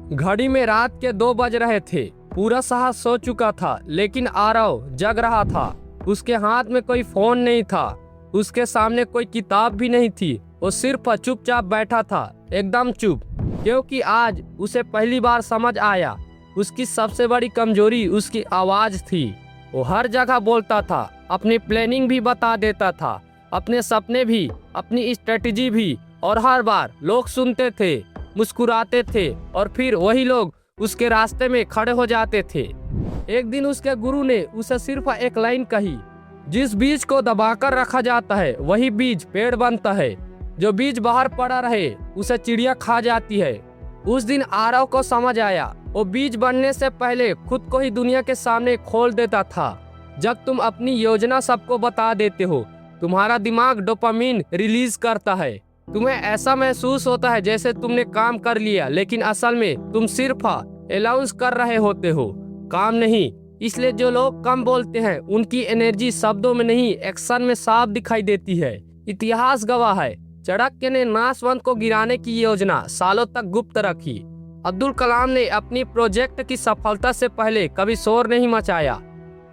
घड़ी में रात के 2 बज रहे थे। पूरा शहर सो चुका था, लेकिन आरव जग रहा था। उसके हाथ में कोई फोन नहीं था, उसके सामने कोई किताब भी नहीं थी। वो सिर्फ चुपचाप बैठा था, एकदम चुप, क्योंकि आज उसे पहली बार समझ आया उसकी सबसे बड़ी कमजोरी उसकी आवाज थी। वो हर जगह बोलता था, अपनी प्लानिंग भी बता देता था, अपने सपने भी, अपनी स्ट्रेटजी भी, और हर बार लोग सुनते थे, मुस्कुराते थे, और फिर वही लोग उसके रास्ते में खड़े हो जाते थे। एक दिन उसके गुरु ने उसे सिर्फ एक लाइन कही, जिस बीज को दबाकर रखा जाता है वही बीज पेड़ बनता है, जो बीज बाहर पड़ा रहे उसे चिड़िया खा जाती है। उस दिन आरव को समझ आया, वो बीज बनने से पहले खुद को ही दुनिया के सामने खोल देता था। जब तुम अपनी योजना सबको बता देते हो, तुम्हारा दिमाग डोपामिन रिलीज करता है। तुम्हें ऐसा महसूस होता है जैसे तुमने काम कर लिया, लेकिन असल में तुम सिर्फ अनाउंस कर रहे होते हो, काम नहीं। इसलिए जो लोग कम बोलते हैं उनकी एनर्जी शब्दों में नहीं, एक्शन में साफ दिखाई देती है। इतिहास गवाह है, चाणक्य ने नाशवंत को गिराने की योजना सालों तक गुप्त रखी। अब्दुल कलाम ने अपनी प्रोजेक्ट की सफलता से पहले कभी शोर नहीं मचाया।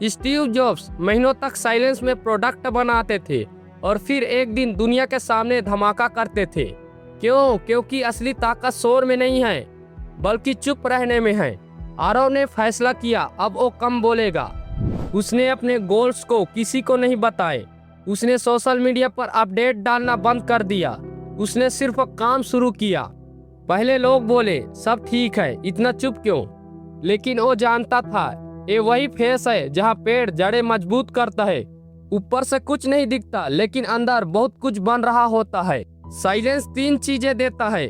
स्टीव जॉब्स महीनों तक साइलेंस में प्रोडक्ट बनाते थे और फिर एक दिन दुनिया के सामने धमाका करते थे। क्यों? क्योंकि असली ताकत शोर में नहीं है, बल्कि चुप रहने में है। आरव ने फैसला किया, अब वो कम बोलेगा। उसने अपने गोल्स को किसी को नहीं बताए। उसने सोशल मीडिया पर अपडेट डालना बंद कर दिया। उसने सिर्फ काम शुरू किया। पहले लोग बोले, सब ठीक है, इतना चुप क्यों? लेकिन वो जानता था, ये वही फेस है जहाँ पेड़ जड़ें मजबूत करता है। ऊपर से कुछ नहीं दिखता, लेकिन अंदर बहुत कुछ बन रहा होता है। साइलेंस 3 चीजें देता है।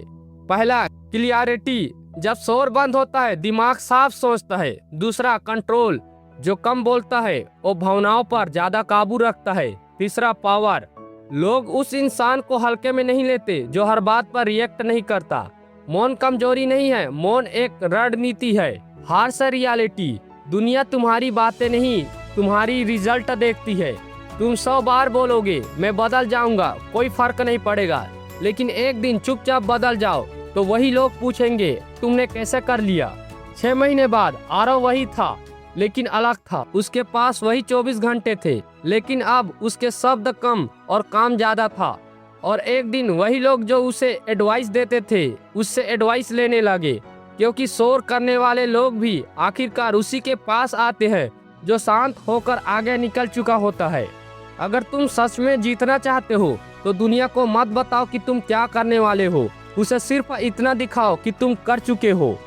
पहला, क्लियरिटी, जब शोर बंद होता है दिमाग साफ सोचता है। दूसरा, कंट्रोल, जो कम बोलता है वो भावनाओं पर ज्यादा काबू रखता है। तीसरा, पावर, लोग उस इंसान को हल्के में नहीं लेते जो हर बात पर रिएक्ट नहीं करता। मौन कमजोरी नहीं है, मौन एक रणनीति है। हार से रियलिटी, दुनिया तुम्हारी बातें नहीं, तुम्हारी रिजल्ट देखती है। तुम 100 बार बोलोगे मैं बदल जाऊंगा, कोई फर्क नहीं पड़ेगा, लेकिन एक दिन चुपचाप बदल जाओ तो वही लोग पूछेंगे तुमने कैसे कर लिया। 6 महीने बाद आरव वही था, लेकिन अलग था। उसके पास वही 24 घंटे थे, लेकिन अब उसके शब्द कम और काम ज्यादा था। और एक दिन वही लोग जो उसे एडवाइस देते थे उससे एडवाइस लेने लगे, क्योंकि शोर करने वाले लोग भी आखिरकार उसी के पास आते हैं जो शांत होकर आगे निकल चुका होता है। अगर तुम सच में जीतना चाहते हो तो दुनिया को मत बताओ कि तुम क्या करने वाले हो, उसे सिर्फ इतना दिखाओ कि तुम कर चुके हो।